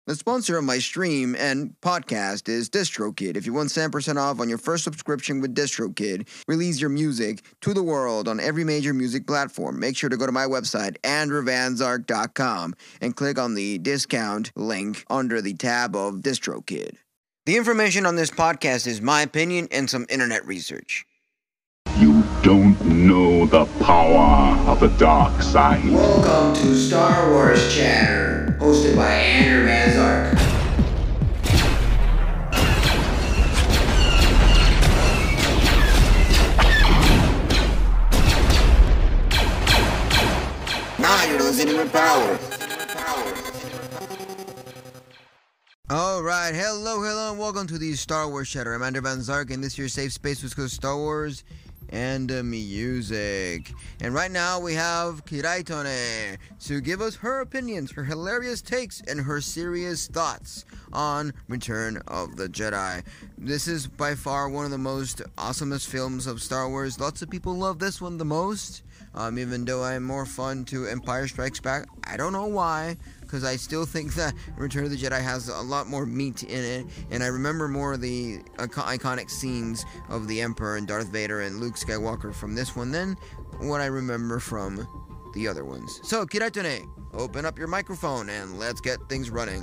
The sponsor of my stream and podcast is DistroKid. If you want 10% off on your first subscription with DistroKid, release your music to the world on every major music platform. Make sure to go to my website, andrewvanzark.com, and click on the discount link under the tab of DistroKid. The information on this podcast is my opinion and some internet research. You don't know the power of the dark side. Welcome to Star Wars Chatter, hosted by Andrew Van Zark. Now you're listening with power. Alright, hello, and welcome to the Star Wars Chatter. I'm Andrew Van Zark, and this is your safe space with Star Wars and music. And right now we have Kiraitone to give us her opinions, her hilarious takes, and her serious thoughts on Return of the Jedi. This is by far one of the most awesomest films of Star Wars. Lots of people love this one the most, even though I'm more fun to Empire Strikes Back. I don't know why, because I still think that Return of the Jedi has a lot more meat in it, and I remember more of the iconic scenes of the Emperor and Darth Vader and Luke Skywalker from this one than what I remember from the other ones. So, Kiraitone, open up your microphone and let's get things running.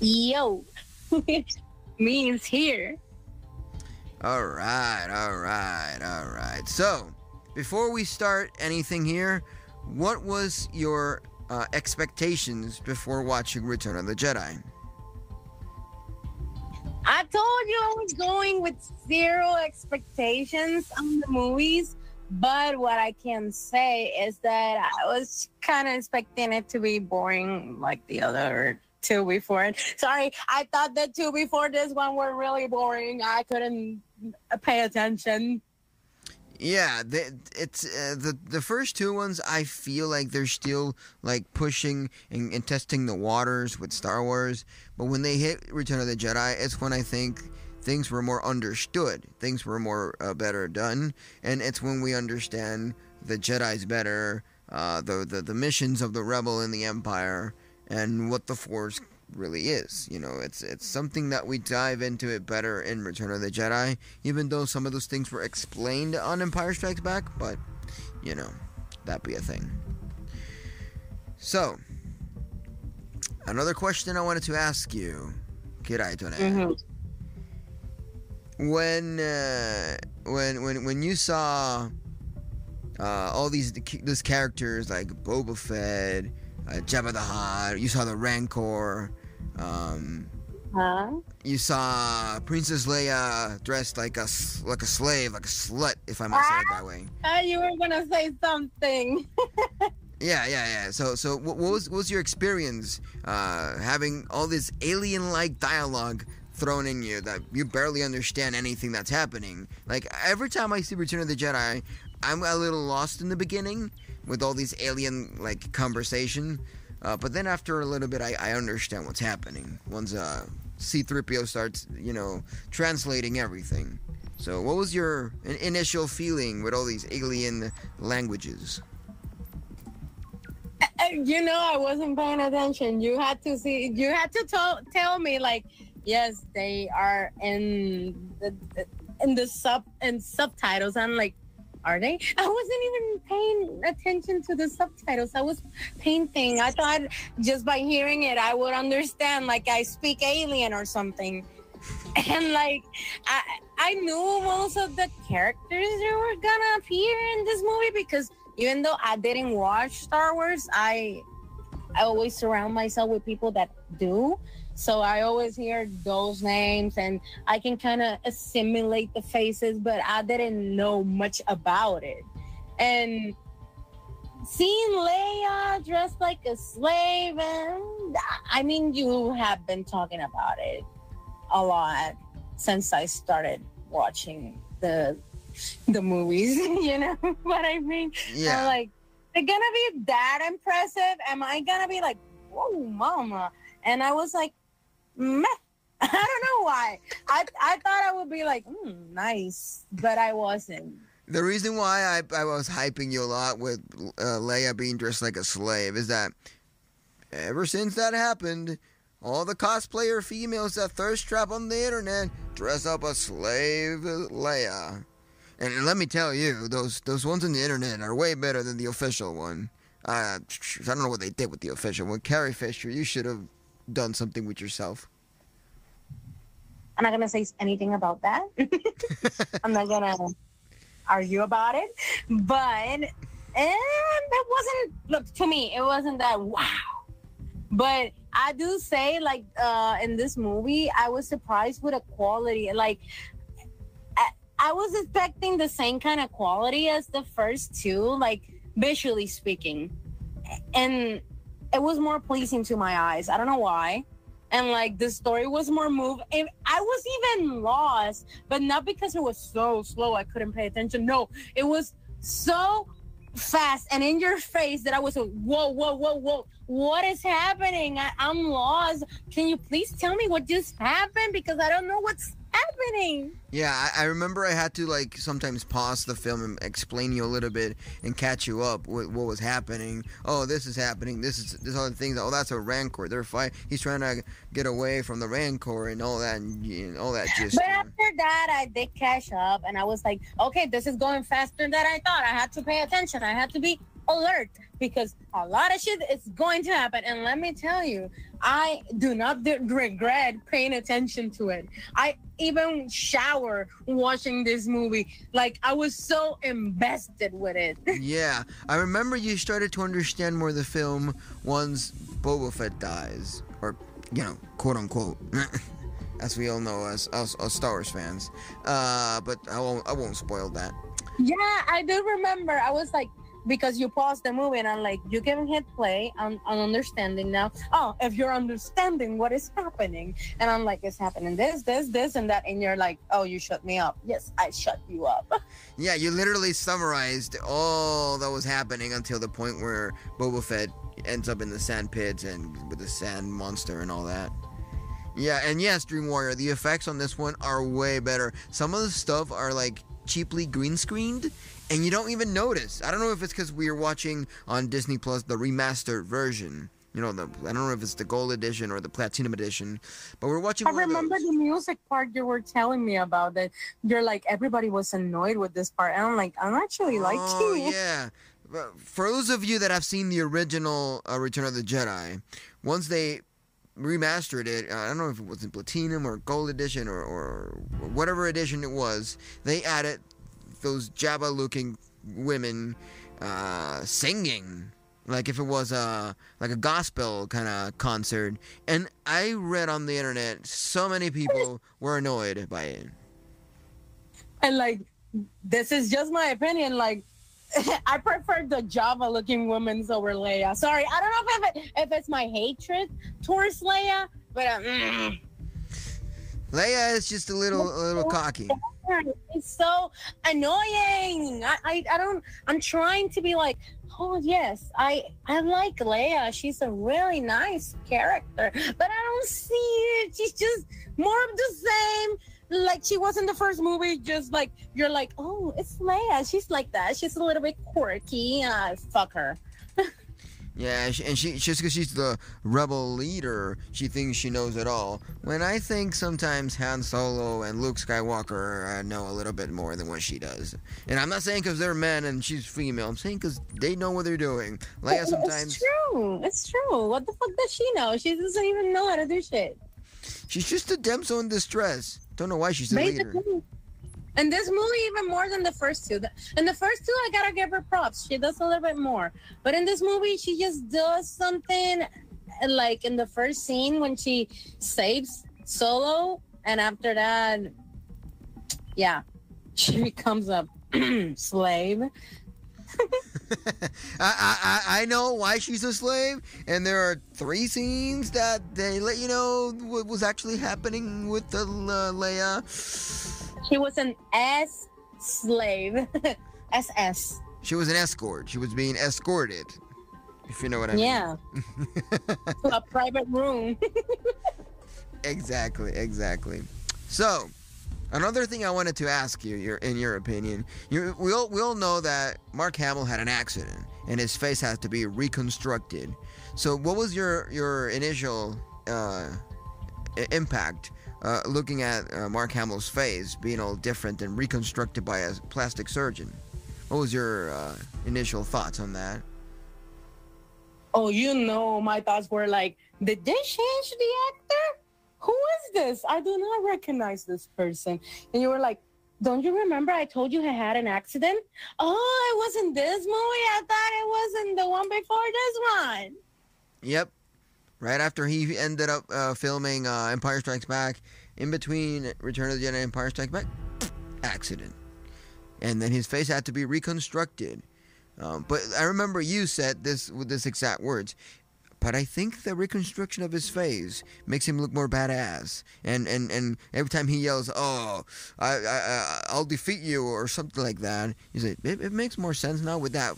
Yo, me is here. Alright. So, before we start anything here, what was your expectations before watching Return of the Jedi? I told you I was going with zero expectations on the movies, but what I can say is that I was kind of expecting it to be boring like the other two before. Sorry, I thought the two before this one were really boring. I couldn't pay attention. Yeah, it's the first two ones. I feel like they're still like pushing and testing the waters with Star Wars. But when they hit Return of the Jedi, it's when I think things were more understood, things were more better done, and it's when we understand the Jedi's better, the missions of the Rebel and the Empire, and what the Force really is. You know, it's something that we dive into it better in Return of the Jedi, even though some of those things were explained on Empire Strikes Back, but you know, that be a thing. So, another question I wanted to ask you, Kiraitone. When you saw all these characters like Boba Fett, Jabba the Hutt, you saw the Rancor, you saw Princess Leia dressed like a slave, like a slut, if I might say it that way. You were gonna say something. Yeah. So what was your experience having all this alien-like dialogue thrown in you that you barely understand anything that's happening? Like, every time I see Return of the Jedi, I'm a little lost in the beginning with all these alien like conversation, but then after a little bit I understand what's happening once C-3PO starts, translating everything. So what was your initial feeling with all these alien languages? I wasn't paying attention. You had to tell me, like, yes, they are in the subtitles. I'm like, are they? I wasn't even paying attention to the subtitles. I was painting. I thought just by hearing it, I would understand, like I speak alien or something. And like, I knew most of the characters that were gonna appear in this movie, because even though I didn't watch Star Wars, I always surround myself with people that do. So I always hear those names and I can kind of assimilate the faces, but I didn't know much about it. And seeing Leia dressed like a slave, and I mean, you have been talking about it a lot since I started watching the movies. You know what I mean? Yeah. I'm like, they're gonna be that impressive? Am I gonna be like, whoa, mama? And I was like, meh. I don't know why. I thought I would be like, nice, but I wasn't. The reason why I was hyping you a lot with Leia being dressed like a slave is that ever since that happened, all the cosplayer females that thirst trap on the internet dress up as slave Leia. And let me tell you, those ones on the internet are way better than the official one. I don't know what they did with the official one. Carrie Fisher, you should have done something with yourself. I'm not gonna say anything about that. I'm not gonna argue about it. But that wasn't, look, to me, it wasn't that wow. But I do say, like, in this movie, I was surprised with the quality. Like, I was expecting the same kind of quality as the first two, like, visually speaking. And it was more pleasing to my eyes. I don't know why. And, like, the story was more moved. I was even lost, but not because it was so slow I couldn't pay attention. No, it was so fast and in your face that I was like, whoa, whoa, whoa, whoa. What is happening? I'm lost. Can you please tell me what just happened? Because I don't know what's happening. Yeah, I remember I had to, like, sometimes pause the film and explain you a little bit and catch you up with what was happening. Oh, this is happening. This other thing. Oh, that's a Rancor. They're fighting. He's trying to get away from the Rancor and all that and all that. Just. But after that, I did catch up, and I was like, okay, this is going faster than I thought. I had to pay attention. I had to be alert because a lot of shit is going to happen. And let me tell you, I do not regret paying attention to it. I even shower watching this movie. Like, I was so invested with it. Yeah, I remember you started to understand more of the film once Boba Fett dies, or, you know, quote unquote, as we all know as Star Wars fans. But I won't spoil that. Yeah, I do remember. I was like, because you paused the movie and I'm like, you can hit play. I'm understanding now. Oh, if you're understanding what is happening. And I'm like, it's happening this, and that. And you're like, oh, you shut me up. Yes, I shut you up. Yeah, you literally summarized all that was happening until the point where Boba Fett ends up in the sand pits and with the sand monster and all that. Yeah, and yes, Dream Warrior, the effects on this one are way better. Some of the stuff are like cheaply green screened and you don't even notice. I don't know if it's because we are watching on Disney Plus the remastered version. You know, I don't know if it's the gold edition or the platinum edition, but we're watching. I remember the music part you were telling me about that. You're like, everybody was annoyed with this part, and I'm like, I'm actually like you. Oh yeah. For those of you that have seen the original Return of the Jedi, once they remastered it, I don't know if it was in platinum or gold edition or whatever edition it was, they added those Jabba looking women singing like if it was like a gospel kind of concert. And I read on the internet so many people were annoyed by it. And like, this is just my opinion, like, I prefer the Java looking women over Leia. Sorry, I don't know if it's my hatred towards Leia, but Leia is just a little cocky. It's so annoying. I'm trying to be like, oh yes, I like Leia. She's a really nice character, but I don't see it. She's just more of the same. Like she was in the first movie, just like you're like, oh, it's Leia. She's like that. She's a little bit quirky. Fuck her. Yeah, and she just because she's the rebel leader, she thinks she knows it all. When I think sometimes Han Solo and Luke Skywalker know a little bit more than what she does. And I'm not saying because they're men and she's female. I'm saying because they know what they're doing. Leia sometimes. It's true. What the fuck does she know? She doesn't even know how to do shit. She's just a damsel in distress. Don't know why she's the leader. And this movie, even more than the first two. In the first two, I gotta give her props. She does a little bit more. But in this movie, she just does something, like in the first scene when she saves Solo, and after that, yeah, she becomes a slave. I know why she's a slave, and there are 3 scenes that they let you know what was actually happening with the Leia. She was an S slave. SS. She was an escort. She was being escorted, if you know what I mean. Yeah. To a private room. Exactly. So, another thing I wanted to ask you, in your opinion, we all know that Mark Hamill had an accident and his face has to be reconstructed. So what was your initial impact looking at Mark Hamill's face being all different and reconstructed by a plastic surgeon? What was your initial thoughts on that? Oh, my thoughts were like, did they change the actor? Who is this? I do not recognize this person. And you were like, don't you remember I told you he had an accident? Oh, it wasn't this movie. I thought it wasn't the one before this one. Yep. Right after he ended up filming Empire Strikes Back, in between Return of the Jedi and Empire Strikes Back, accident. And then his face had to be reconstructed. But I remember you said this with this exact words. But I think the reconstruction of his face makes him look more badass. And every time he yells, "Oh, I'll defeat you," or something like that, you say it makes more sense now with that,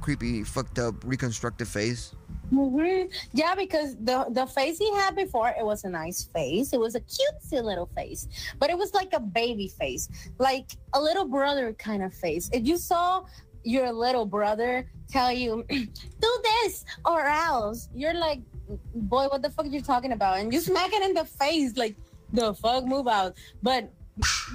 creepy, fucked up, reconstructed face. Mm-hmm. Yeah, because the face he had before, it was a nice face. It was a cutesy little face, but it was like a baby face, like a little brother kind of face. If you saw your little brother tell you, do this or else, you're like, boy, what the fuck are you talking about? And you smack it in the face, like, the fuck, move out. But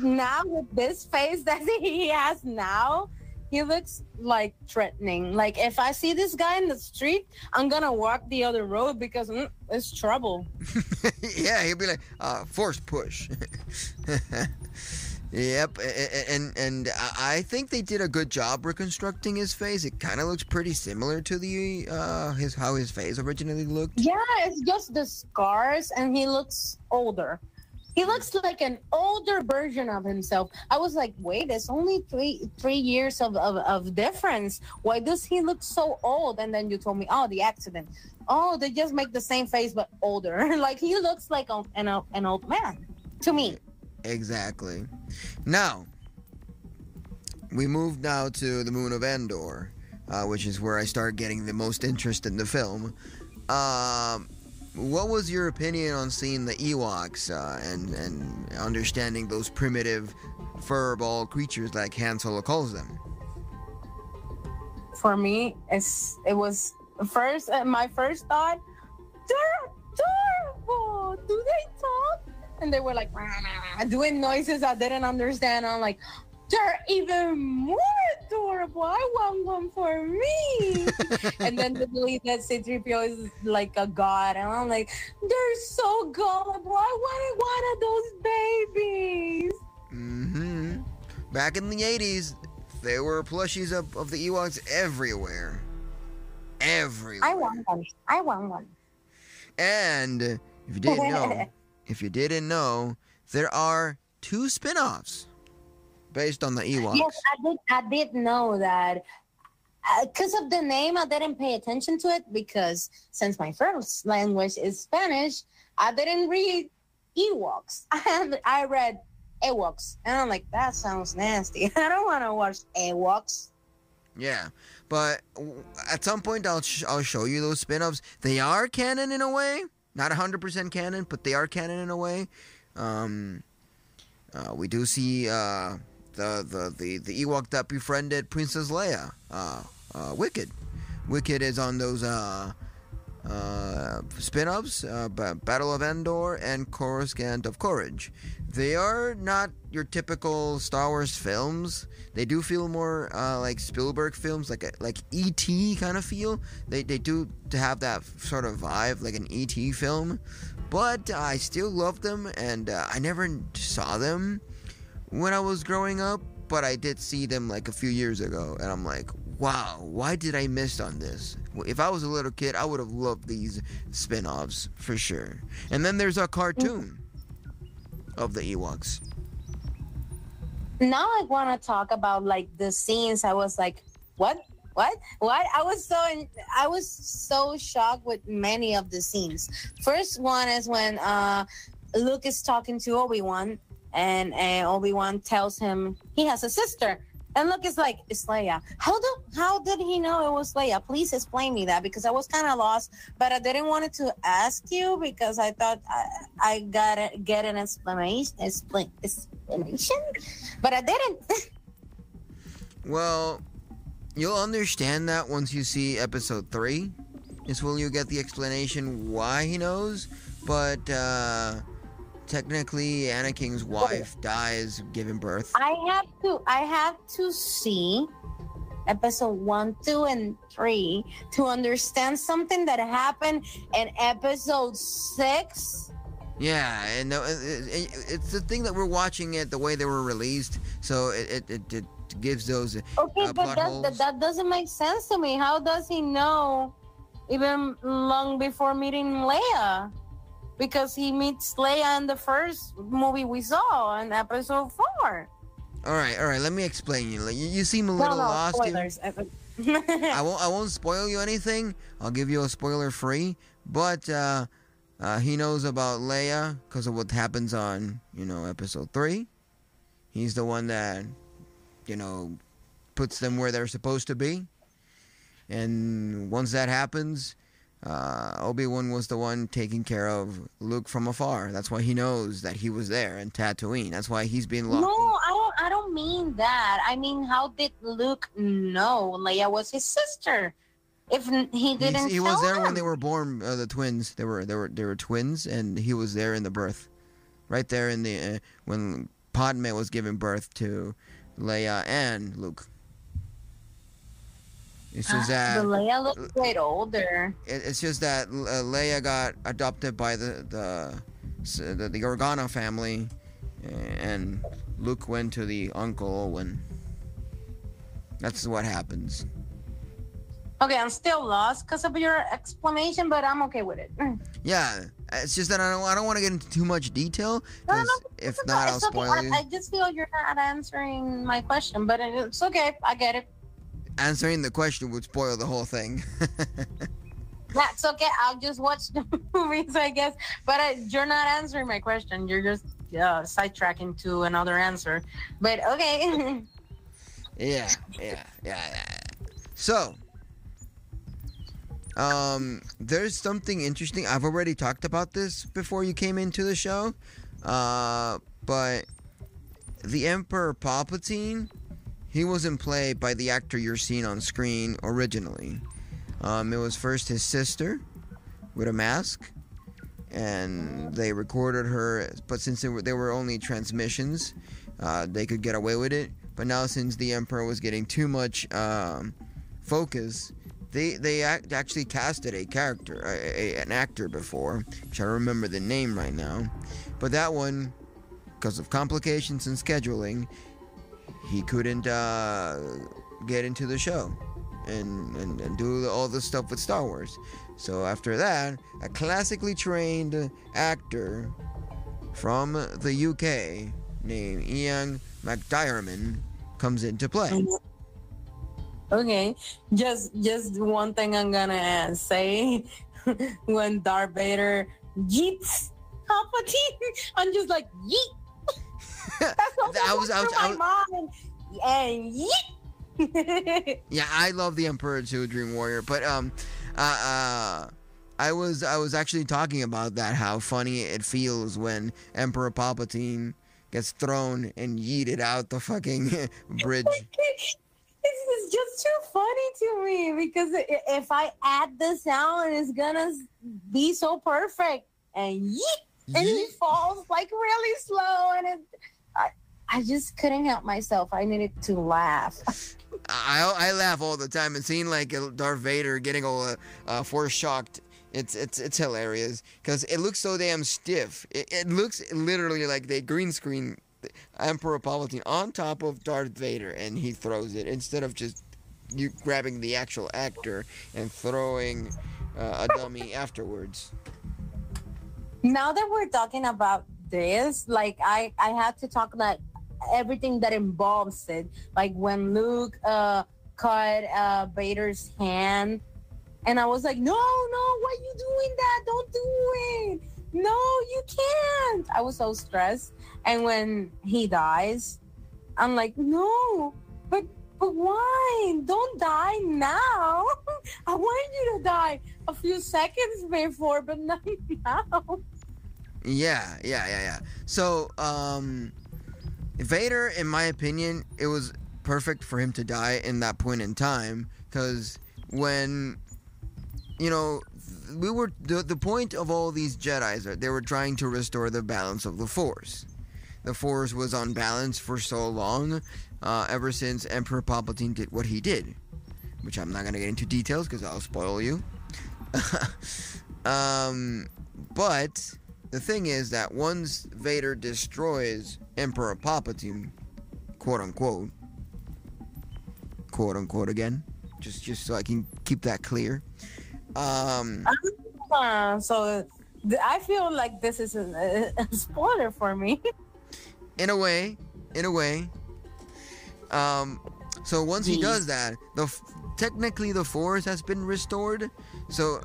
now with this face that he has now, he looks like threatening. Like, if I see this guy in the street, I'm gonna walk the other road because it's trouble. Yeah, he'll be like, force push. Yep, and I think they did a good job reconstructing his face. It kind of looks pretty similar to the how his face originally looked. Yeah, it's just the scars, and he looks older. He looks like an older version of himself. I was like, wait, it's only three years of difference. Why does he look so old? And then you told me, oh, the accident. Oh, they just make the same face but older. Like, he looks like an old man to me. Exactly. Now, we moved now to the moon of Endor, which is where I start getting the most interest in the film. What was your opinion on seeing the Ewoks and understanding those primitive furball creatures like Han Solo calls them? For me, it was first my first thought, they're adorable. Do they talk? And they were like doing noises I didn't understand. I'm like, they're even more adorable. I want one for me. And then they believe that C-3PO is like a god. And I'm like, they're so gullible. I wanted one of those babies. Mm-hmm. Back in the 80s, there were plushies of the Ewoks everywhere. Everywhere. I want one. And if you didn't know, there are 2 spin-offs based on the Ewoks. Yes, I did know that. Because of the name, I didn't pay attention to it because since my first language is Spanish, I didn't read Ewoks. I read Ewoks. And I'm like, that sounds nasty. I don't want to watch Ewoks. Yeah, but at some point I'll show you those spin-offs. They are canon in a way. Not 100% canon, but they are canon in a way. We do see the Ewok that befriended Princess Leia, Wicked. Wicked is on those spin-offs, Battle of Endor and Coruscant of Courage. They are not your typical Star Wars films. They do feel more like Spielberg films, like E.T. kind of feel. They do have that sort of vibe, like an E.T. film. But I still love them, and I never saw them when I was growing up, but I did see them like a few years ago, and I'm like, wow, why did I miss on this? If I was a little kid, I would have loved these spin-offs for sure. And then there's a cartoon of the Ewoks. Now I want to talk about like the scenes. I was like, what? I was so shocked with many of the scenes. First one is when Luke is talking to Obi-Wan, and Obi-Wan tells him he has a sister. And Luke is like, it's Leia. How did he know it was Leia? Please explain me that, because I was kind of lost, but I didn't want it to ask you because I thought I gotta get an explanation, but I didn't. Well, you'll understand that once you see episode 3. is when you get the explanation why he knows. But technically, Anakin's wife dies giving birth. I have to see episode 1, 2, and 3 to understand something that happened in episode 6. Yeah, and it's the thing that we're watching it the way they were released, so it gives those Okay, but plot holes. that doesn't make sense to me. How does he know even long before meeting Leia? Because he meets Leia in the first movie we saw in episode 4. All right. Let me explain you. You seem a little lost. Spoilers. I won't spoil you anything. I'll give you a spoiler free. But he knows about Leia because of what happens on episode 3. He's the one that puts them where they're supposed to be. And once that happens, Obi-Wan was the one taking care of Luke from afar. That's why he knows that he was there in Tatooine. That's why he's being locked. No, I don't mean that. I mean, how did Luke know Leia was his sister? If he didn't, he was there him. when they were born. The twins. They were twins, and he was there in the birth, right there in the when Padme was giving birth to Leia and Luke. It's just that the Leia looks way older. It's just that Leia got adopted by the Organa family, and Luke went to the Uncle Owen. That's what happens. Okay, I'm still lost because of your explanation, but I'm okay with it. Yeah, it's just that I don't want to get into too much detail, because if not, I'll spoil you. I just feel you're not answering my question, but it's okay. I get it. Answering the question would spoil the whole thing. That's okay. I'll just watch the movies, I guess. But you're not answering my question. You're just sidetracking to another answer. But okay. Yeah. So, there's something interesting. I've already talked about this before you came into the show. But the Emperor Palpatine, he wasn't played by the actor you're seeing on screen originally. It was first his sister with a mask, and they recorded her, but since they were only transmissions, they could get away with it. But now, since the Emperor was getting too much focus, they actually casted a character, an actor before, which I don't remember the name right now. But that one, because of complications and scheduling, he couldn't get into the show and do all the stuff with Star Wars. So after that, a classically trained actor from the UK named Ian McDiarmid comes into play. Okay, just one thing I'm gonna say. When Darth Vader yeets Palpatine, I'm just like, yeet. That's what goes through my mind. And yeet. Yeah, I love the Emperor too, Dream Warrior. But I was actually talking about that, how funny it feels when Emperor Palpatine gets thrown and yeeted out the fucking bridge. It's just too funny to me, because if I add the sound, it's gonna be so perfect. And yeet, and he falls like really slow, and I just couldn't help myself. I needed to laugh. I laugh all the time, and seeing like Darth Vader getting all force shocked, it's hilarious, because it looks so damn stiff. It looks literally like they green screen Emperor Palpatine on top of Darth Vader, and he throws it instead of just you grabbing the actual actor and throwing a dummy afterwards. Now that we're talking about this, like I had to talk about everything that involves it. Like when Luke cut Vader's hand, and I was like, no, why are you doing that? Don't do it. No, you can't. I was so stressed. And when he dies, I'm like, no, but why? Don't die now. I want you to die a few seconds before, but not now. Yeah. So, Vader, in my opinion, it was perfect for him to die in that point in time, because when, the point of all these Jedis, they were trying to restore the balance of the Force. The Force was unbalanced for so long, ever since Emperor Palpatine did what he did, which I'm not gonna get into details because I'll spoil you. But the thing is that once Vader destroys Emperor Palpatine, quote unquote again, just so I can keep that clear. So I feel like this is a spoiler for me. In a way. So once he does that, technically the Force has been restored. So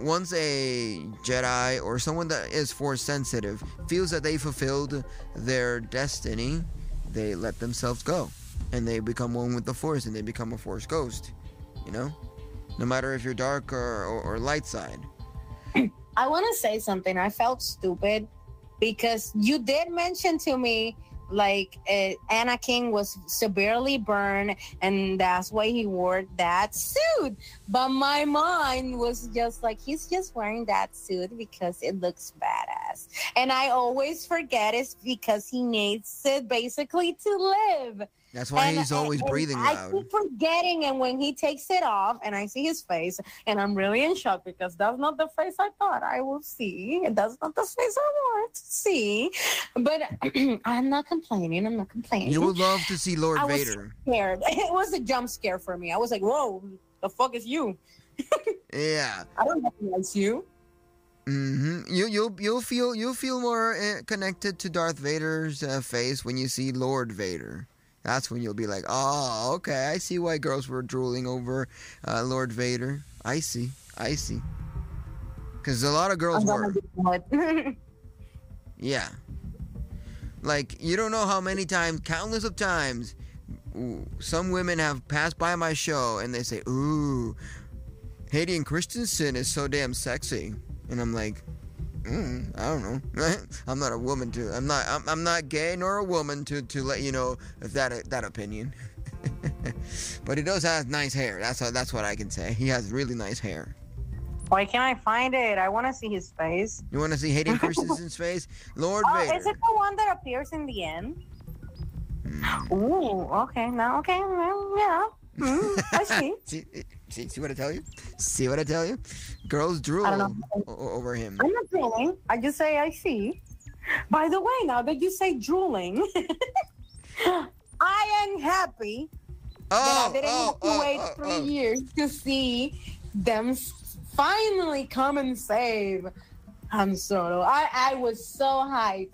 once a Jedi or someone that is Force sensitive feels that they fulfilled their destiny, they let themselves go, and they become one with the Force, and they become a Force ghost. You know, no matter if you're dark or light side. I want to say something. I felt stupid because you did mention to me like Anakin was severely burned and that's why he wore that suit, but my mind was just like, he's just wearing that suit because it looks badass, and I always forget it's because he needs it basically to live. That's why he's always breathing loud. I keep forgetting, and when he takes it off and I see his face, and I'm really in shock because that's not the face I thought I would see. That's not the face I wanted to see. But I'm not complaining. You would love to see Lord Vader. I was scared. It was a jump scare for me. I was like, whoa, the fuck is you? Yeah. I don't recognize you. You'll feel more connected to Darth Vader's face when you see Lord Vader. That's when you'll be like, oh, okay, I see why girls were drooling over Lord Vader. I see. Because a lot of girls were. Yeah. Like, you don't know how many times, countless of times, some women have passed by my show and they say, ooh, Hayden Christensen is so damn sexy. And I'm like, I don't know. I'm not a woman to. I'm not gay nor a woman to let you know if that opinion. But he does have nice hair. That's what I can say. He has really nice hair. Why can't I find it? I want to see his face. You want to see Hayden Christensen's face? Lord Vader. Is it the one that appears in the end? Ooh, okay. Now, okay. Well, yeah. I see. See what I tell you? See what I tell you? Girls drool over him. I'm not drooling. I just say I see. By the way, now that you say drooling, I am happy that I didn't have to wait 3 years to see them finally come and save Han Solo. I was so hyped.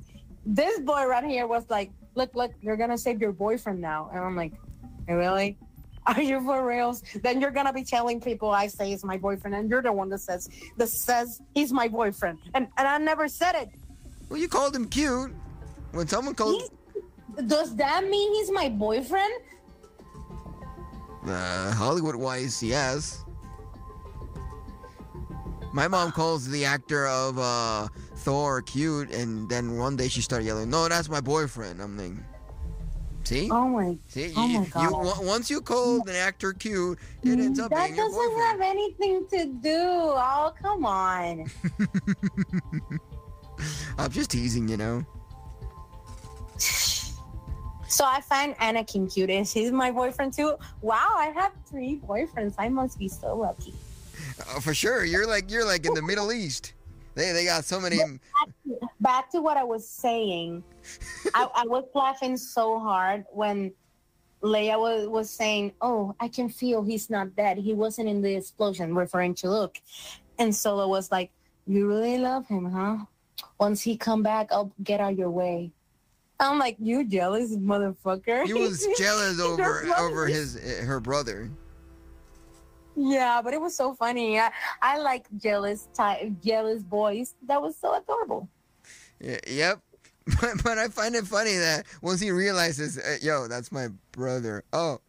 This boy right here was like, look, you're going to save your boyfriend now. And I'm like, really? Are you for reals? Then you're gonna be telling people I say he's my boyfriend, and you're the one that says he's my boyfriend, and I never said it. Well, you called him cute. When someone calls, does that mean he's my boyfriend? Hollywood-wise, yes. My mom calls the actor of Thor cute, and then one day she started yelling, "No, that's my boyfriend." I'm like, see? Oh my God. Once you call an actor cute, it ends up being your boyfriend. That doesn't have anything to do. Oh, come on. I'm just teasing, you know. So I find Anakin cute. Is he my boyfriend too? Wow, I have 3 boyfriends. I must be so lucky. For sure. You're like in the Middle East. They got so many. Back to what I was saying. I was laughing so hard when Leia was saying, "Oh, I can feel he's not dead. He wasn't in the explosion," referring to Luke. And Solo was like, "You really love him, huh? Once he come back, I'll get out your way." I'm like, "You jealous motherfucker." He was jealous over her brother. Yeah, but it was so funny. I like jealous boys. That was so adorable. Yep. But I find it funny that once he realizes, yo, that's my brother. Oh.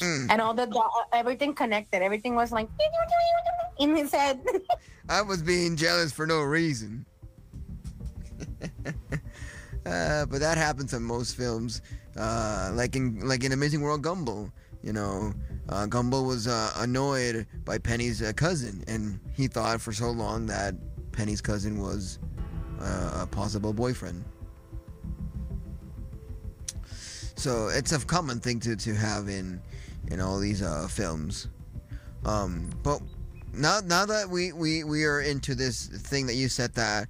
And all everything connected. Everything was like in his head. I was being jealous for no reason. But that happens in most films, like in Amazing World Gumball. Gumball was annoyed by Penny's cousin, and he thought for so long that Penny's cousin was a possible boyfriend. So it's a common thing to have in all these films. But now that we are into this thing that you said, that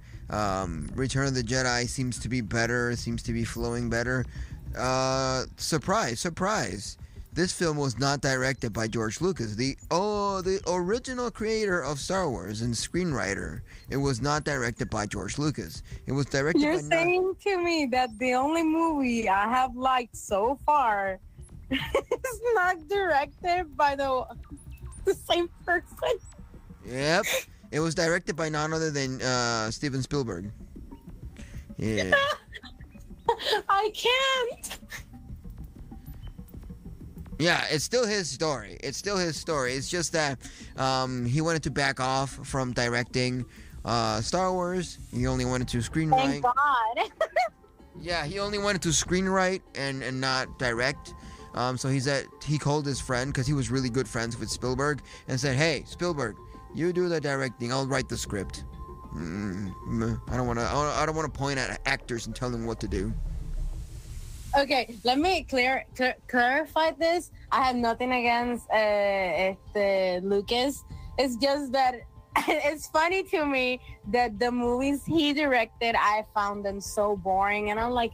Return of the Jedi seems to be better, seems to be flowing better. Surprise. This film was not directed by George Lucas, the original creator of Star Wars and screenwriter. It was not directed by George Lucas. It was directed by... You're saying to me that the only movie I have liked so far is not directed by the same person? Yep. It was directed by none other than Steven Spielberg. Yeah. I can't. Yeah, it's still his story. It's just that he wanted to back off from directing Star Wars. He only wanted to screenwrite. Thank God. Yeah, he only wanted to screenwrite and not direct. So he called his friend, because he was really good friends with Spielberg, and said, "Hey, Spielberg, you do the directing. I'll write the script. I don't want to point at actors and tell them what to do." Okay, let me clarify this. I have nothing against Lucas. It's just that it's funny to me that the movies he directed, I found them so boring, and I'm like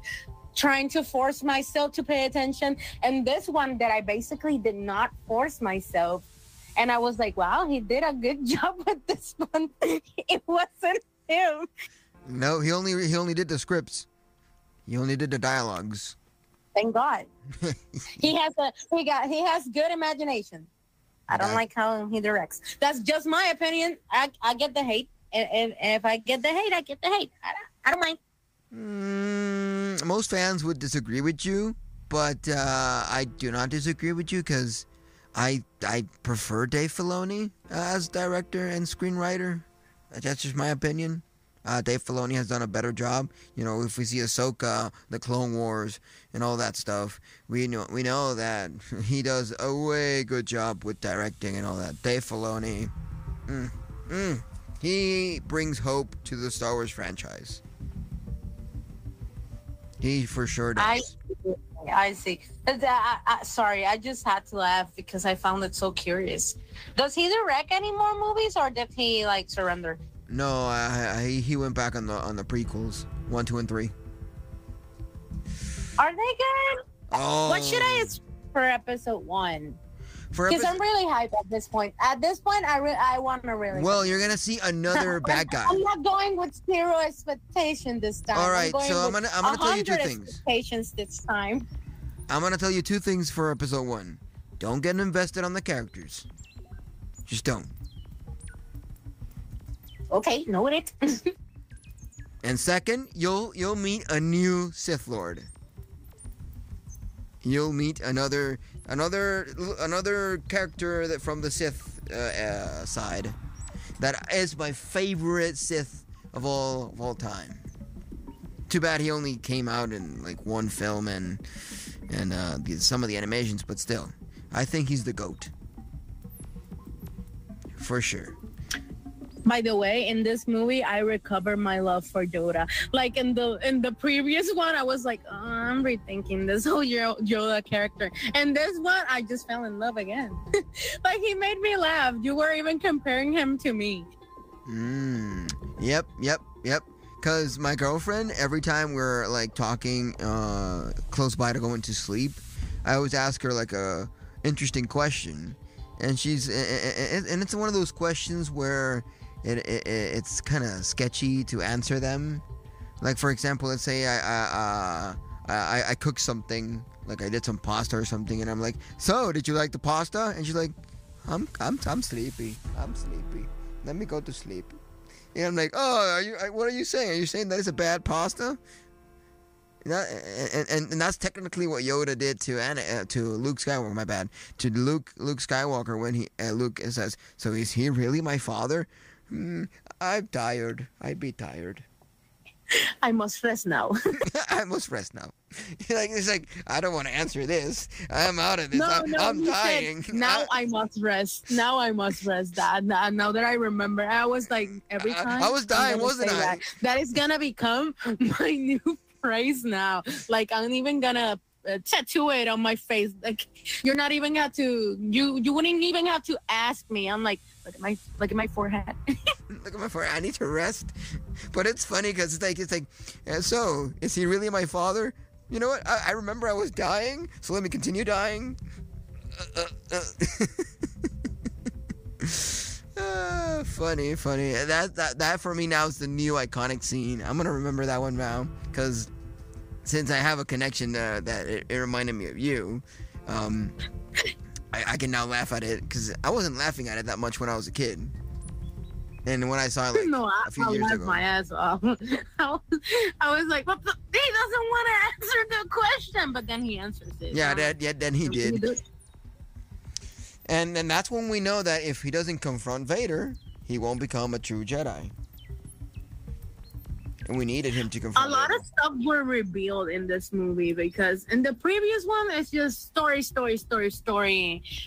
trying to force myself to pay attention. And this one that I basically did not force myself, and I was like, wow, he did a good job with this one. It wasn't him. No, he only did the scripts. He only did the dialogues. Thank God. He has good imagination. I don't like how he directs. That's just my opinion. I get the hate. And if I get the hate, I get the hate. I don't mind. Most fans would disagree with you, but I do not disagree with you, because I prefer Dave Filoni as director and screenwriter. That's just my opinion. Dave Filoni has done a better job. If we see Ahsoka, the Clone Wars, and all that stuff, we know that he does a way good job with directing and all that. Dave Filoni, he brings hope to the Star Wars franchise. He for sure does. I see. Sorry, I just had to laugh because I found it so curious. Does he direct any more movies, or did he surrender? No, he went back on the prequels, 1, 2, and 3. Are they good? Oh. What should I expect for episode 1? Because I'm really hyped at this point. At this point, I want to really. Well, you're gonna see another bad guy. I'm not going with 0 expectation this time. All right, so I'm gonna tell you 2 things. Expectations this time. I'm gonna tell you 2 things for episode 1. Don't get invested on the characters. Just don't. Okay, noted. And second, you'll meet a new Sith Lord. You'll meet another character that from the Sith side. That is my favorite Sith of all time. Too bad he only came out in one film and some of the animations, but still, I think he's the GOAT. For sure. By the way, in this movie, I recovered my love for Yoda. In the previous one, I was like, I'm rethinking this whole Yoda character. And this one, I just fell in love again. He made me laugh. You were even comparing him to me. Yep. Because my girlfriend, every time we're talking close by to going to sleep, I always ask her a interesting question. And it's one of those questions where it's kind of sketchy to answer them. For example, let's say I cook something, I did some pasta or something, and I'm like, so did you like the pasta? And she's like, I'm sleepy. Let me go to sleep. And I'm like, oh, what are you saying? Are you saying that it's a bad pasta? And that's technically what Yoda did to Luke Skywalker. My bad. To Luke Skywalker when Luke says, so is he really my father? I'm tired. I'd be tired. I must rest now. I must rest now. It's like I don't want to answer this. I'm out of this. No, I'm he dying. said, now I must rest. Now I must rest. Dad. Now that I remember, I was like, every time I was dying, I'm gonna wasn't say I? that is gonna become my new phrase now. Like I'm even gonna tattoo it on my face. Like you're not even have to. You wouldn't even have to ask me. I'm like, look at my forehead. Look at my forehead. I need to rest. But it's funny because it's like, so is he really my father? You know what? I remember I was dying, so let me continue dying. Funny. That for me now is the new iconic scene. I'm gonna remember that one now because since I have a connection that it reminded me of you. I can now laugh at it because I wasn't laughing at it that much when I was a kid. And when I saw it a few years ago. My ass off. I was like, but he doesn't want to answer the question. But then he answers it. Yeah, then he did. And that's when we know that if he doesn't confront Vader, he won't become a true Jedi. And we needed him to confront a lot Vader. of stuff were revealed in this movie because in the previous one it's just story,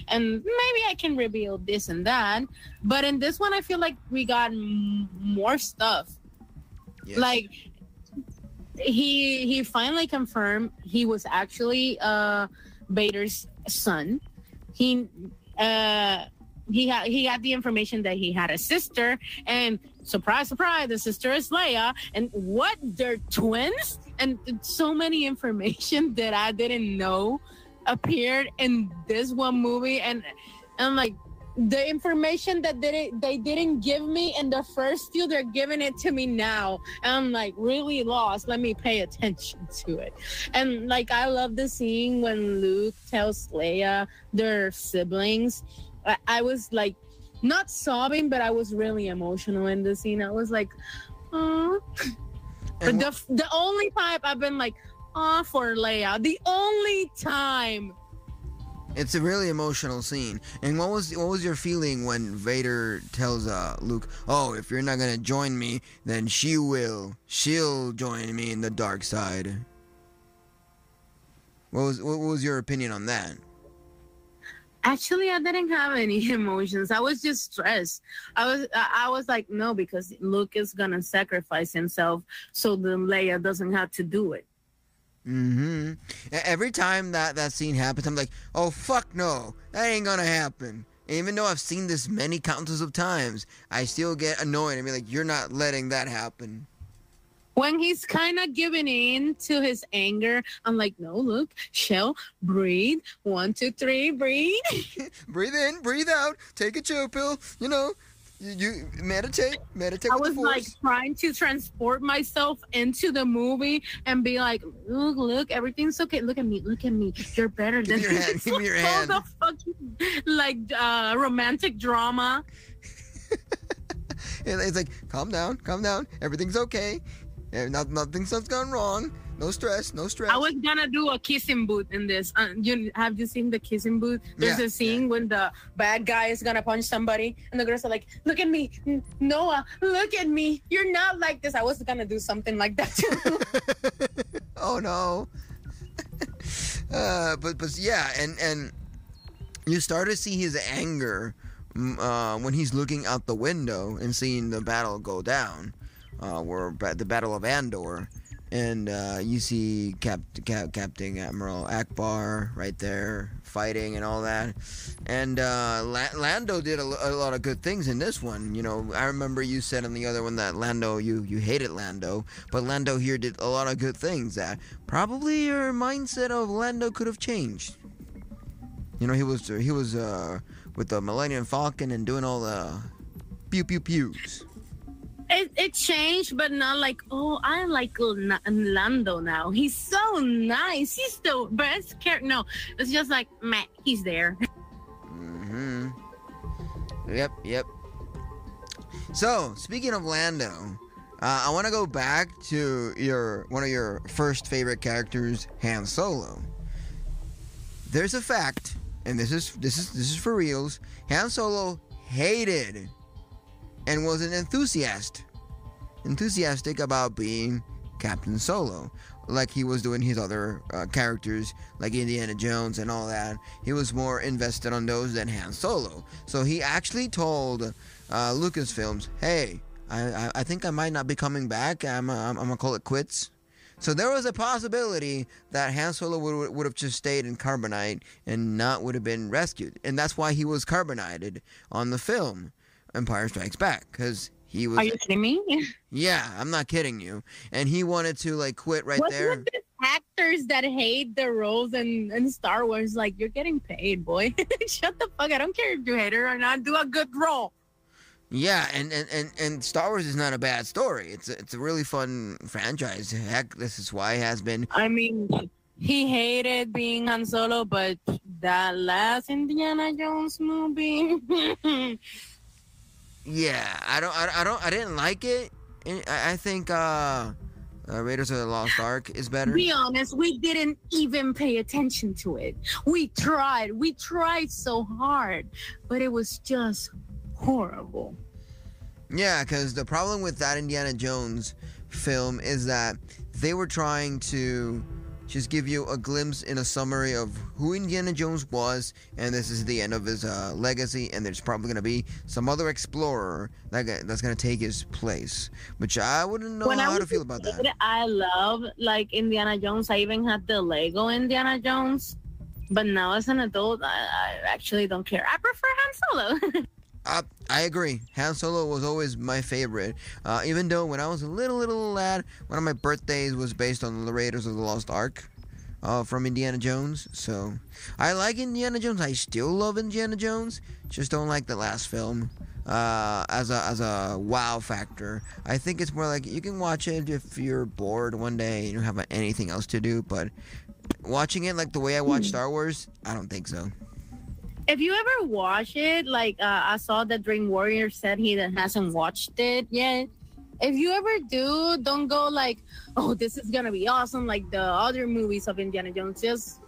and maybe I can reveal this and that, but in this one I feel like we got more stuff. Yes. Like he finally confirmed he was actually Vader's son. He got the information that he had a sister, and surprise, the sister is Leia. And what? They're twins? And so many information that I didn't know appeared in this one movie. And I'm like, the information that they didn't give me in the first few, they're giving it to me now. And I'm like really lost. Let me pay attention to it. And like, I love the scene when Luke tells Leia they're siblings. I was like, not sobbing, but I was really emotional in the scene. I was like, oh. The only time I've been like, oh, for Leia. The only time. It's a really emotional scene. And what was your feeling when Vader tells Luke, oh, if you're not gonna join me, then she will. She'll join me in the dark side. What was your opinion on that? Actually, I didn't have any emotions. I was just stressed. I was like, no, because Luke is gonna sacrifice himself so the Leia doesn't have to do it. Mm-hmm. Every time that scene happens, I'm like, oh, fuck no, that ain't gonna happen. And even though I've seen this many countless of times, I still get annoyed and be like, you're not letting that happen. When he's kind of giving in to his anger, I'm like, no, look, Shell, breathe. 1, 2, 3, breathe. Breathe in, breathe out, take a chill pill, you know, you meditate with the Force. I was like trying to transport myself into the movie and be like, look, everything's okay. Look at me. You're better than this. Give me your hand. All the fucking, like, romantic drama. It's like, calm down. Everything's okay. Nothing's gone wrong. No stress. I was gonna do a kissing booth in this. Have you seen the kissing booth? There's a scene when the bad guy is gonna punch somebody, and the girls are like, "Look at me, Noah. Look at me. You're not like this." I was gonna do something like that too. Oh no. But yeah, and you start to see his anger when he's looking out the window and seeing the battle go down. We're at the Battle of Andor, and you see Captain Admiral Akbar right there fighting and all that. And Lando did a lot of good things in this one. You know, I remember you said in the other one that Lando, you hated Lando, but Lando here did a lot of good things that probably your mindset of Lando could have changed. You know, he was with the Millennium Falcon and doing all the pew pew pews. It changed, but not like, oh, I like Lando now. He's so nice. He's the best character. No, it's just like, meh, he's there. Mm-hmm. Yep. So, speaking of Lando, I want to go back to one of your first favorite characters, Han Solo. There's a fact, and this is for reals. Han Solo hated and was an enthusiastic about being Captain Solo, like he was doing his other characters, like Indiana Jones and all that. He was more invested on those than Han Solo. So he actually told Lucasfilms, "Hey, I think I might not be coming back. I'm gonna call it quits." So there was a possibility that Han Solo would have just stayed in carbonite and not would have been rescued, and that's why he was carbonated on the film Empire Strikes Back, because he was. Are you kidding me? Yeah, I'm not kidding you. And he wanted to like quit right What's there. with these actors that hate the roles in Star Wars? Like, you're getting paid, boy. Shut the fuck. I don't care if you hate her or not. Do a good role. Yeah, and Star Wars is not a bad story. It's a really fun franchise. Heck, this is why it has been. I mean, he hated being Han Solo, but that last Indiana Jones movie. Yeah, I didn't like it. I think Raiders of the Lost Ark is better. Be honest, we didn't even pay attention to it. We tried so hard, but it was just horrible. Yeah, because the problem with that Indiana Jones film is that they were trying to just give you a glimpse in a summary of who Indiana Jones was, and this is the end of his legacy, and there's probably going to be some other explorer that's going to take his place, which I wouldn't know how to feel about that. I love, like, Indiana Jones. I even had the Lego Indiana Jones, but now as an adult, I actually don't care. I prefer Han Solo. I agree. Han Solo was always my favorite. Even though when I was a little lad, one of my birthdays was based on the Raiders of the Lost Ark from Indiana Jones. So I like Indiana Jones. I still love Indiana Jones. Just don't like the last film as a wow factor. I think it's more like you can watch it if you're bored one day and you don't have anything else to do. But watching it like the way I watch Star Wars, I don't think so. If you ever watch it, like I saw that Dream Warrior said he hasn't watched it yet. If you ever do, don't go like, oh, this is gonna be awesome, like the other movies of Indiana Jones. Just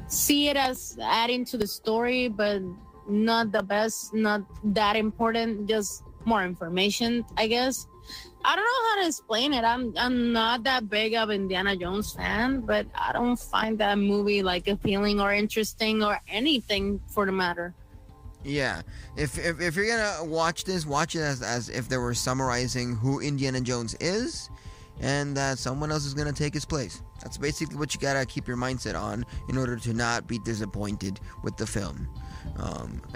see it as adding to the story, but not the best, not that important, just more information, I guess. I don't know how to explain it. I'm not that big of an Indiana Jones fan, but I don't find that movie like appealing or interesting or anything for the matter. Yeah, if you're gonna watch this, watch it as if they were summarizing who Indiana Jones is, and that someone else is gonna take his place. That's basically what you gotta keep your mindset on in order to not be disappointed with the film.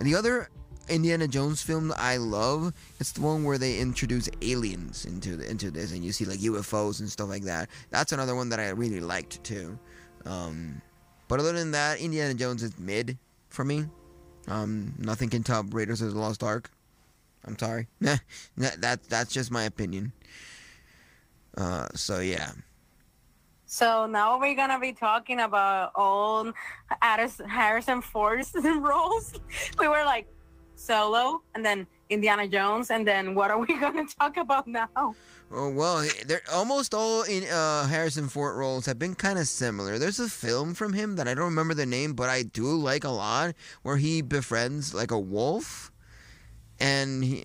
The other Indiana Jones film that I love, it's the one where they introduce aliens into this, and you see like UFOs and stuff like that. That's another one that I really liked too. But other than that, Indiana Jones is mid for me. Nothing can top Raiders of the Lost Ark. I'm sorry. That's just my opinion. So yeah. So now we're gonna be talking about all Harrison Ford's roles. We were like Solo, and then Indiana Jones, and then what are we gonna talk about now? Oh, well, they're almost all in Harrison Ford roles have been kind of similar. There's a film from him that I don't remember the name, but I do like a lot, where he befriends like a wolf, and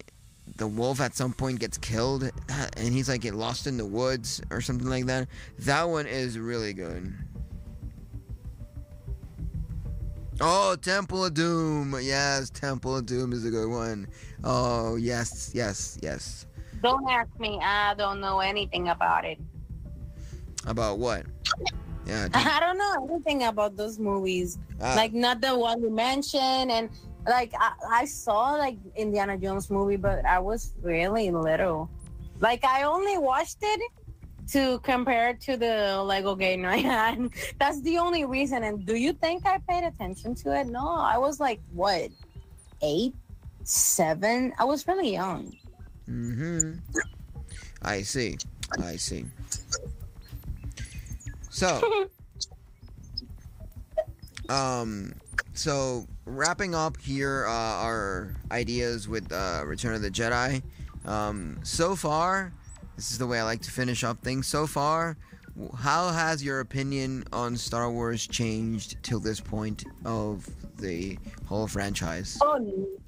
the wolf at some point gets killed, and he's like get lost in the woods or something like that. That one is really good. Oh, Temple of Doom. Yes, Temple of Doom is a good one. Oh, yes. Don't ask me. I don't know anything about it. About what? Yeah. I don't know anything about those movies. Like, not the one you mentioned. And, like, I saw, like, Indiana Jones movie, but I was really little. Like, I only watched it to compare it to the Lego game I had. That's the only reason. And do you think I paid attention to it? No, I was like, what, 8, 7? I was really young. I see. So, so wrapping up here our ideas with Return of the Jedi. So far, this is the way I like to finish up things. So far, how has your opinion on Star Wars changed till this point of the whole franchise? Oh,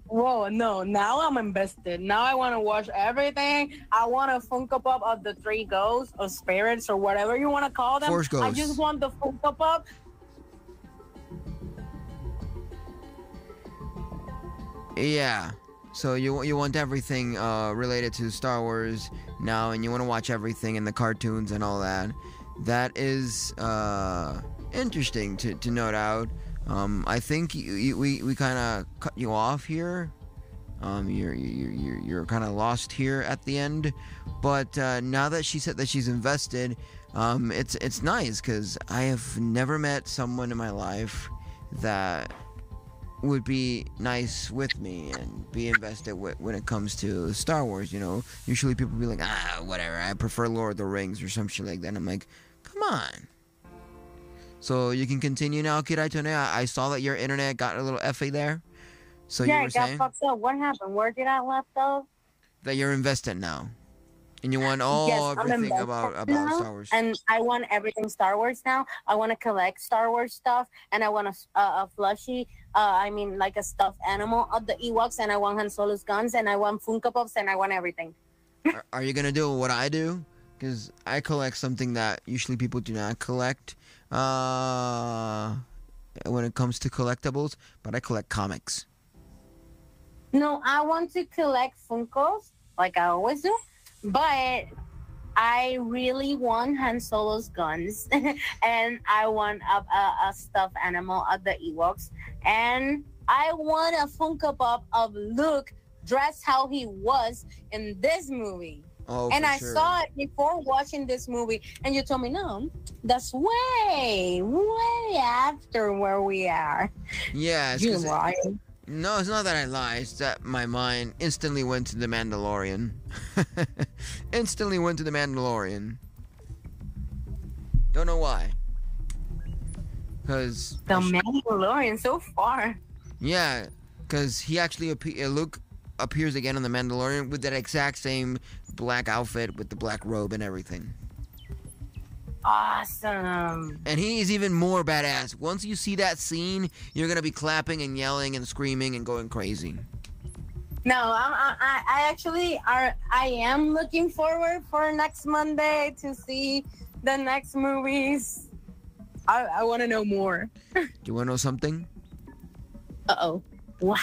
whoa, no. Now I'm invested. Now I want to watch everything. I want a Funko Pop of the 3 ghosts or spirits or whatever you want to call them. Force ghosts. I just want the Funko Pop. Yeah. So you want everything related to Star Wars now, and you want to watch everything in the cartoons and all that. That is interesting to note out. I think we kind of cut you off here. You're kind of lost here at the end, but now that she said that she's invested, it's nice because I have never met someone in my life that would be nice with me and be invested when it comes to Star Wars. You know, usually people be like, whatever, I prefer Lord of the Rings or some shit like that. And I'm like, come on. So you can continue now, Kiraitone. I saw that your internet got a little effy there. So yeah, you were it got saying fucked up. What happened? Where did I left off? that you're invested now, and you want everything about now, Star Wars. And I want everything Star Wars now. I want to collect Star Wars stuff, and I want a plushie. Like a stuffed animal of the Ewoks, and I want Han Solo's guns, and I want Funko Pops, and I want everything. Are you gonna do what I do? Because I collect something that usually people do not collect when it comes to collectibles, but I collect comics. No, I want to collect Funkos, like I always do, but I really want Han Solo's guns, and I want a stuffed animal of the Ewoks, and I want a Funko Pop of Luke dressed how he was in this movie. Oh, and for I sure. saw it before watching this movie, and you told me, no, that's way after where we are. Yeah, it's You 'cause lying. no, it's not that I lie. It's that my mind instantly went to the Mandalorian. Instantly went to the Mandalorian. Don't know why. Because The Mandalorian so far. yeah, because he actually Luke appears again on the Mandalorian with that exact same black outfit with the black robe and everything. Awesome. And he is even more badass. Once you see that scene, you're gonna be clapping and yelling and screaming and going crazy. No, I am looking forward for next Monday to see the next movies. I want to know more. Do you wanna know something? Uh-oh. Wow.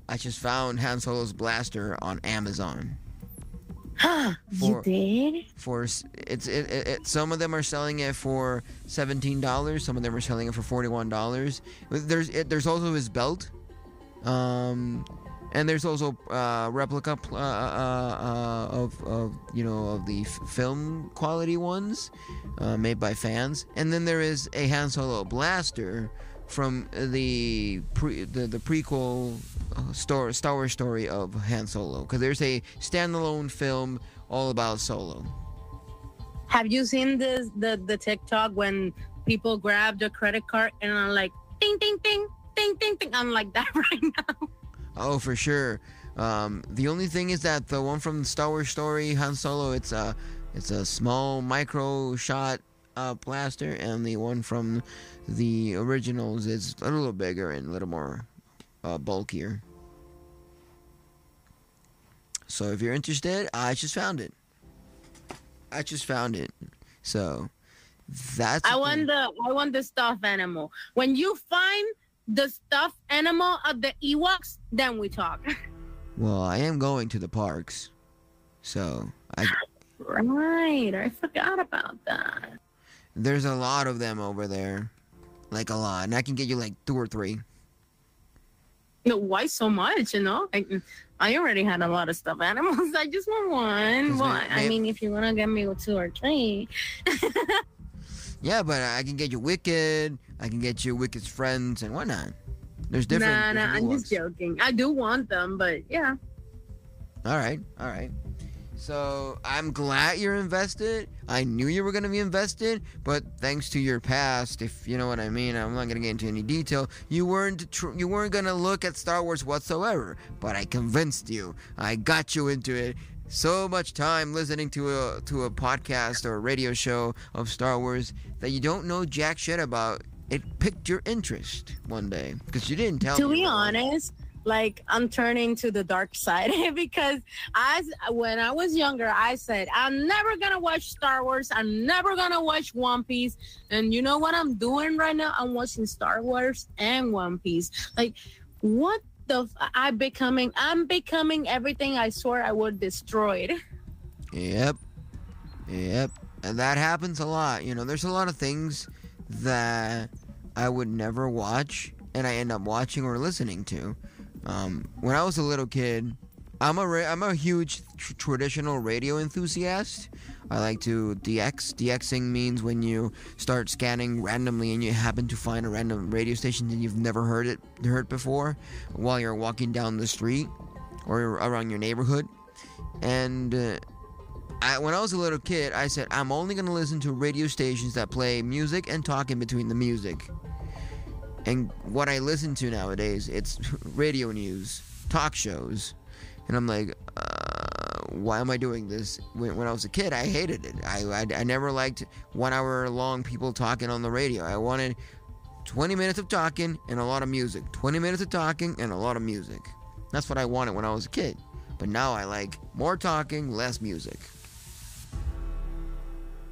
I just found Han Solo's blaster on Amazon. You did? Some of them are selling it for $17. Some of them are selling it for $41. There's also his belt, and there's also replica of the film quality ones made by fans, and then there is a Han Solo blaster from the prequel Star Wars story of Han Solo, because there's a standalone film all about Solo. Have you seen the TikTok when people grab the credit card and are like, ding, ding, ding, ding, ding, ding? I'm like that right now. Oh, for sure. The only thing is that the one from Star Wars story, Han Solo, it's a small micro shot blaster, and the one from the originals is a little bigger and a little more bulkier. So if you're interested, I just found it. So that's I want the stuffed animal. When you find the stuffed animal of the Ewoks, then we talk. Well, I am going to the parks, so Right, I forgot about that. there's a lot of them over there, like a lot, and I can get you like 2 or 3. No, why so much? I already had a lot of stuffed animals. I just want one. Well, I mean, if you want to get me 2 or 3. Yeah, but I can get you Wicked. I can get you Wicked's friends and whatnot. There's different. Nah, I'm Ewoks. just joking. I do want them, but yeah. All right. So I'm glad you're invested. I knew you were going to be invested, but thanks to your past, if you know what I mean, I'm not going to get into any detail. You weren't going to look at Star Wars whatsoever, but I convinced you. I got you into it, so much time listening to a podcast or a radio show of Star Wars that you don't know jack shit about. It picked your interest one day because you didn't tell me. To be honest, like, I'm turning to the dark side because when I was younger, I said, I'm never going to watch Star Wars. I'm never going to watch One Piece. And you know what I'm doing right now? I'm watching Star Wars and One Piece. Like, what I'm becoming everything I swore I would destroy. Yep. And that happens a lot. You know, there's a lot of things that I would never watch and I end up watching or listening to. When I was a little kid, I'm a huge traditional radio enthusiast. I like to DX. DXing means when you start scanning randomly and you happen to find a random radio station that you've never heard before while you're walking down the street or around your neighborhood. And when I was a little kid, I said, I'm only going to listen to radio stations that play music and talk in between the music. And what I listen to nowadays, it's radio news, talk shows. And I'm like, why am I doing this? When I was a kid, I hated it. I never liked 1 hour long people talking on the radio. I wanted 20 minutes of talking and a lot of music. 20 minutes of talking and a lot of music. That's what I wanted when I was a kid. But now I like more talking, less music.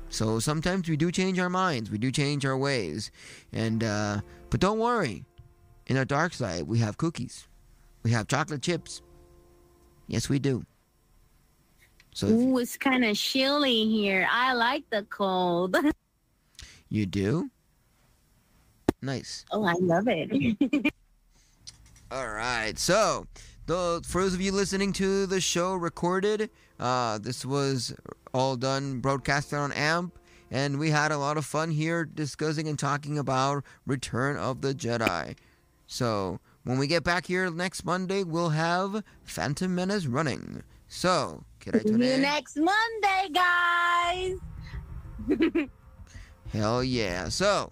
So sometimes we do change our minds. We do change our ways. And but don't worry. In our dark side, we have cookies. We have chocolate chips. Yes, we do. So Ooh, it's kind of chilly here. I like the cold. You do? Nice. Oh, I love it. All right. So, for those of you listening to the show recorded, this was all done broadcasted on AMP, and we had a lot of fun here discussing and talking about Return of the Jedi. So, when we get back here next Monday, we'll have Phantom Menace running. So, See you next Monday, guys. Hell yeah. So,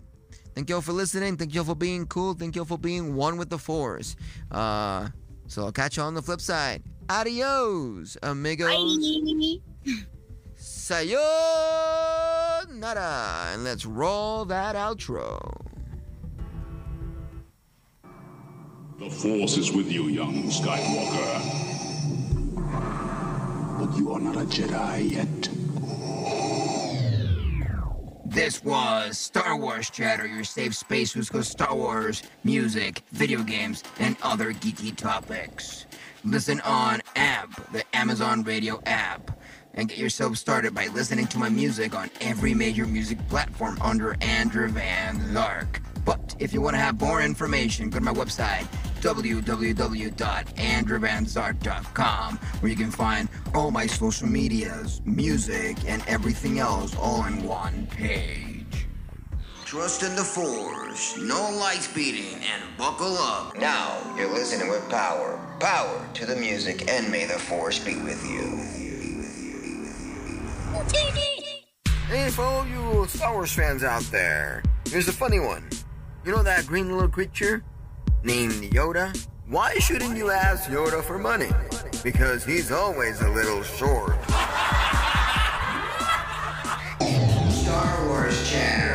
thank y'all for listening. Thank y'all for being cool. Thank y'all for being one with the Force. So, I'll catch you on the flip side. Adios, amigos. Bye. Sayonara. And let's roll that outro. The Force is with you, young Skywalker. But you are not a Jedi yet. This was Star Wars Chatter, your safe space with Star Wars, music, video games, and other geeky topics. Listen on AMP, the Amazon Radio app, and get yourself started by listening to my music on every major music platform under Andrew Van Zark. But if you want to have more information, go to my website, www.andrewvanzark.com, where you can find all my social medias, music, and everything else all in one page. Trust in the Force, no light speeding, and buckle up. Now you're listening with power. Power to the music, and may the Force be with you. Hey, for all you Star Wars fans out there, here's a funny one. You know that green little creature named Yoda? Why shouldn't you ask Yoda for money? Because he's always a little short. Star Wars Chatter.